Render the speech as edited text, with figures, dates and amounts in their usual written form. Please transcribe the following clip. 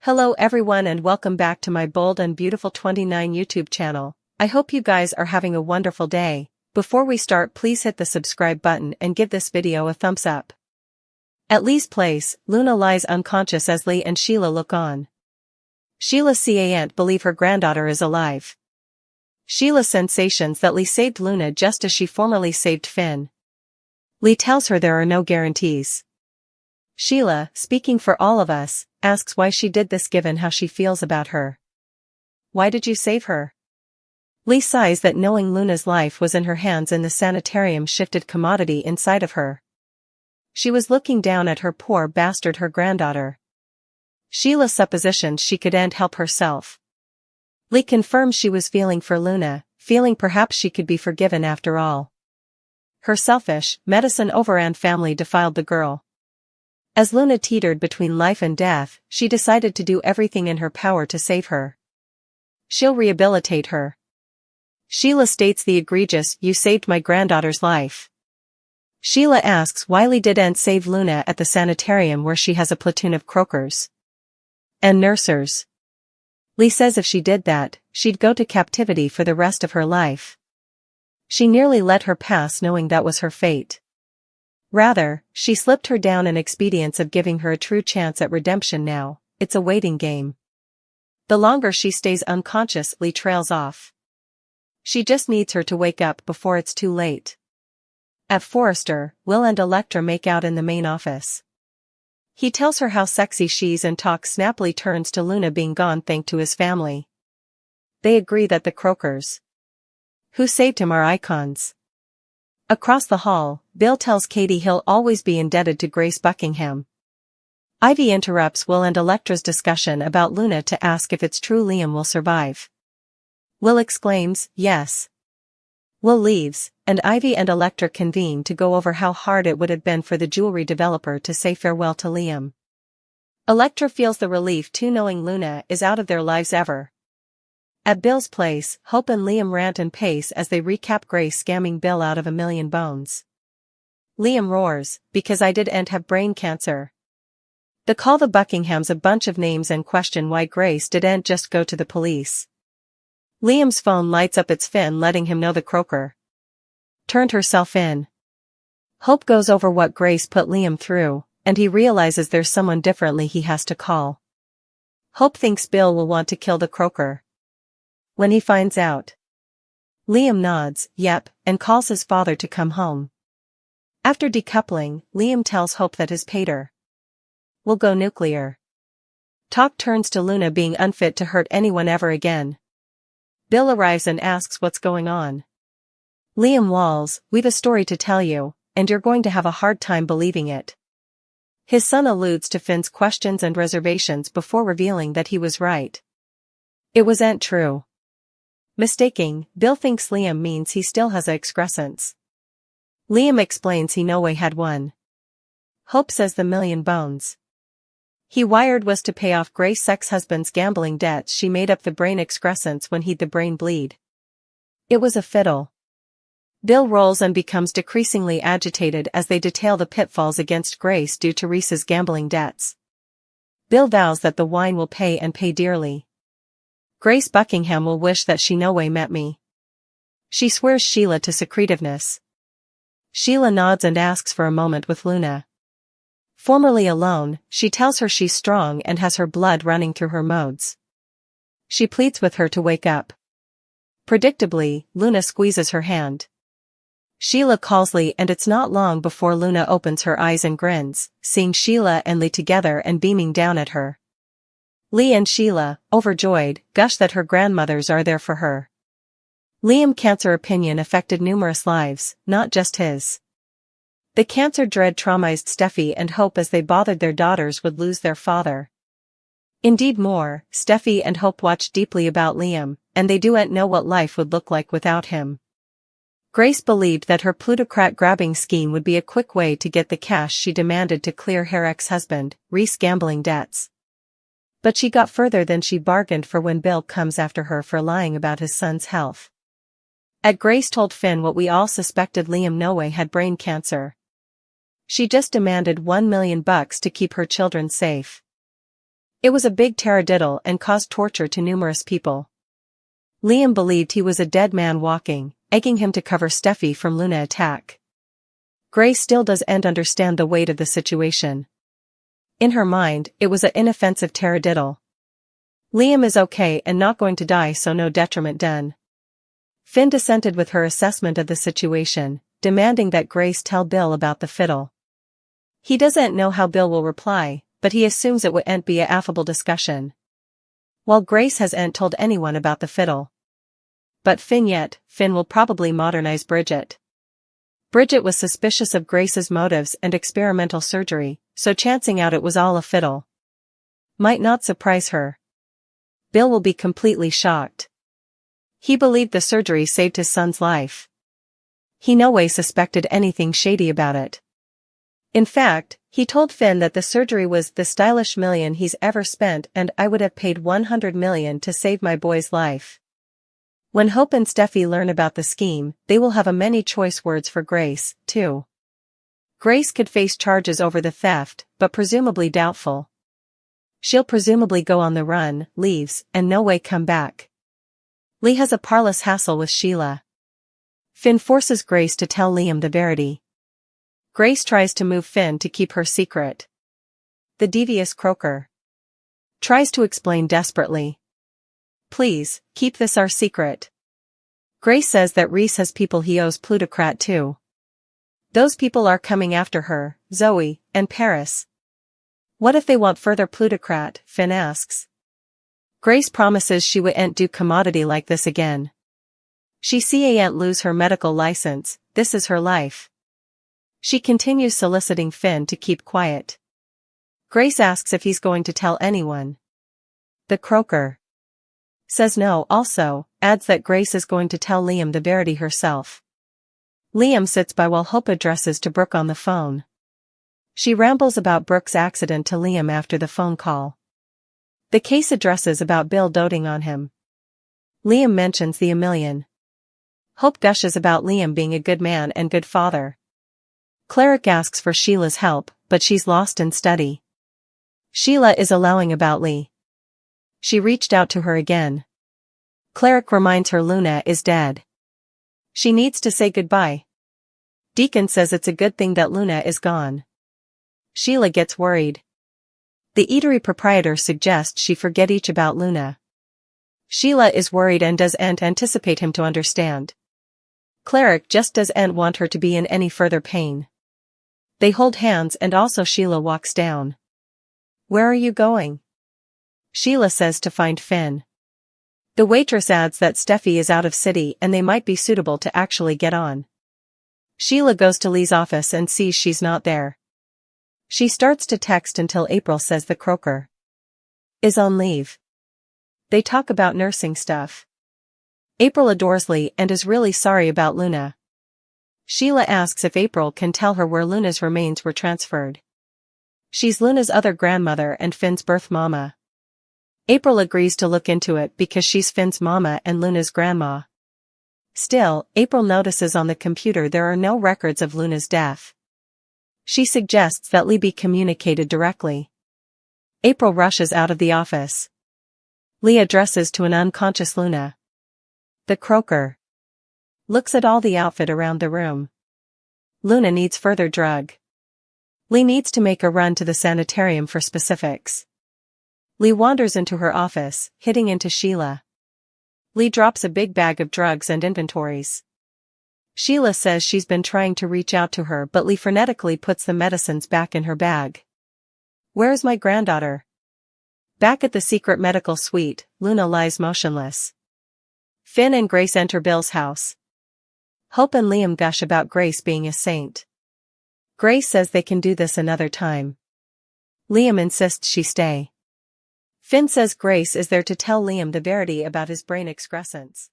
Hello everyone and welcome back to my Bold and Beautiful 29 YouTube channel. I hope you guys are having a wonderful day. Before we start, please hit the subscribe button and give this video a thumbs up. At Lee's place, Luna lies unconscious as Lee and Sheila look on. Sheila can't believe her granddaughter is alive. Sheila sensations that Lee saved Luna just as she formerly saved Finn. Lee tells her there are no guarantees. Sheila, speaking for all of us, asks why she did this given how she feels about her. Why did you save her? Lee sighs that knowing Luna's life was in her hands in the sanitarium shifted commodity inside of her. She was looking down at her poor bastard, her granddaughter. Sheila suppositions she couldn't help herself. Lee confirms she was feeling for Luna, feeling perhaps she could be forgiven after all. Her selfish, medicine-overran family defiled the girl. As Luna teetered between life and death, she decided to do everything in her power to save her. She'll rehabilitate her. Sheila states the egregious, "You saved my granddaughter's life." Sheila asks why Lee didn't save Luna at the sanitarium where she has a platoon of croakers and nursers. Lee says if she did that, she'd go to captivity for the rest of her life. She nearly let her pass knowing that was her fate. Rather, she slipped her down an expedience of giving her a true chance at redemption now. It's a waiting game. The longer she stays unconscious, Lee trails off. She just needs her to wake up before it's too late. At Forrester, Will and Electra make out in the main office. He tells her how sexy she's and talks snappily turns to Luna being gone thanks to his family. They agree that the croakers who saved him are icons. Across the hall, Bill tells Katie he'll always be indebted to Grace Buckingham. Ivy interrupts Will and Electra's discussion about Luna to ask if it's true Liam will survive. Will exclaims, yes. Will leaves, and Ivy and Electra convene to go over how hard it would have been for the jewelry developer to say farewell to Liam. Electra feels the relief too knowing Luna is out of their lives ever. At Bill's place, Hope and Liam rant and pace as they recap Grace scamming Bill out of $1 million. Liam roars, "Because I didn't have brain cancer." They call the Buckinghams a bunch of names and question why Grace didn't just go to the police. Liam's phone lights up its Finn letting him know the croaker turned herself in. Hope goes over what Grace put Liam through, and he realizes there's someone differently he has to call. Hope thinks Bill will want to kill the croaker when he finds out. Liam nods, yep, and calls his father to come home. After decoupling, Liam tells Hope that his pater will go nuclear. Talk turns to Luna being unfit to hurt anyone ever again. Bill arrives and asks what's going on. Liam walls, "We've a story to tell you, and you're going to have a hard time believing it." His son alludes to Finn's questions and reservations before revealing that he was right. It wasn't true. Mistaking, Bill thinks Liam means he still has a excrescence. Liam explains he no way had one. Hope says the $1 million he wired was to pay off Grace's ex-husband's gambling debts. She made up the brain excrescence when he'd the brain bleed. It was a fiddle. Bill rolls and becomes decreasingly agitated as they detail the pitfalls against Grace due to Reese's gambling debts. Bill vows that the wine will pay and pay dearly. Grace Buckingham will wish that she no way met me. She swears Sheila to secretiveness. Sheila nods and asks for a moment with Luna. Formerly alone, she tells her she's strong and has her blood running through her modes. She pleads with her to wake up. Predictably, Luna squeezes her hand. Sheila calls Lee and it's not long before Luna opens her eyes and grins, seeing Sheila and Lee together and beaming down at her. Lee and Sheila, overjoyed, gush that her grandmothers are there for her. Liam's cancer opinion affected numerous lives, not just his. The cancer dread traumatized Steffi and Hope as they bothered their daughters would lose their father. Indeed more, Steffi and Hope watch deeply about Liam, and they don't know what life would look like without him. Grace believed that her plutocrat grabbing scheme would be a quick way to get the cash she demanded to clear her ex-husband, Reese gambling debts. But she got further than she bargained for when Bill comes after her for lying about his son's health. Grace told Finn what we all suspected, Liam no way had brain cancer. She just demanded $1 million to keep her children safe. It was a big taradiddle and caused torture to numerous people. Liam believed he was a dead man walking, egging him to cover Steffi from Luna attack. Grace still doesn't understand the weight of the situation. In her mind, it was an inoffensive taradiddle. Liam is okay and not going to die, so no detriment done. Finn dissented with her assessment of the situation, demanding that Grace tell Bill about the fiddle. He doesn't know how Bill will reply, but he assumes it wouldn't be an affable discussion. While Grace hasn't told anyone about the fiddle. But Finn will probably modernize Bridget. Bridget was suspicious of Grace's motives and experimental surgery, so chancing out it was all a fiddle might not surprise her. Bill will be completely shocked. He believed the surgery saved his son's life. He no way suspected anything shady about it. In fact, he told Finn that the surgery was the stylish million he's ever spent, and I would have paid 100 million to save my boy's life. When Hope and Steffi learn about the scheme, they will have a many choice words for Grace, too. Grace could face charges over the theft, but presumably doubtful. She'll presumably go on the run, leaves, and no way come back. Lee has a parlous hassle with Sheila. Finn forces Grace to tell Liam the verity. Grace tries to move Finn to keep her secret. The devious croaker tries to explain desperately. Please, keep this our secret. Grace says that Reese has people he owes plutocrat to. Those people are coming after her, Zoe, and Paris. What if they want further plutocrat, Finn asks. Grace promises she wouldn't do commodity like this again. She can't lose her medical license, this is her life. She continues soliciting Finn to keep quiet. Grace asks if he's going to tell anyone. The croaker says no, also adds that Grace is going to tell Liam the verity herself. Liam sits by while Hope addresses to Brooke on the phone. She rambles about Brooke's accident to Liam after the phone call. The case addresses about Bill doting on him. Liam mentions the $1 million. Hope gushes about Liam being a good man and good father. Cleric asks for Sheila's help, but she's lost in study. Sheila is allowing about Lee. She reached out to her again. Cleric reminds her Luna is dead. She needs to say goodbye. Deacon says it's a good thing that Luna is gone. Sheila gets worried. The eatery proprietor suggests she forget each about Luna. Sheila is worried and doesn't anticipate him to understand. Cleric just doesn't want her to be in any further pain. They hold hands and also Sheila walks down. Where are you going? Sheila says to find Finn. The waitress adds that Steffi is out of city and they might be suitable to actually get on. Sheila goes to Lee's office and sees she's not there. She starts to text until April says the croaker is on leave. They talk about nursing stuff. April adores Lee and is really sorry about Luna. Sheila asks if April can tell her where Luna's remains were transferred. She's Luna's other grandmother and Finn's birth mama. April agrees to look into it because she's Finn's mama and Luna's grandma. Still, April notices on the computer there are no records of Luna's death. She suggests that Lee be communicated directly. April rushes out of the office. Lee addresses to an unconscious Luna. The croaker looks at all the outfit around the room. Luna needs further drug. Lee needs to make a run to the sanitarium for specifics. Lee wanders into her office, hitting into Sheila. Lee drops a big bag of drugs and inventories. Sheila says she's been trying to reach out to her, but Lee frenetically puts the medicines back in her bag. Where's my granddaughter? Back at the secret medical suite, Luna lies motionless. Finn and Grace enter Bill's house. Hope and Liam gush about Grace being a saint. Grace says they can do this another time. Liam insists she stay. Finn says Grace is there to tell Liam the verity about his brain excrescence.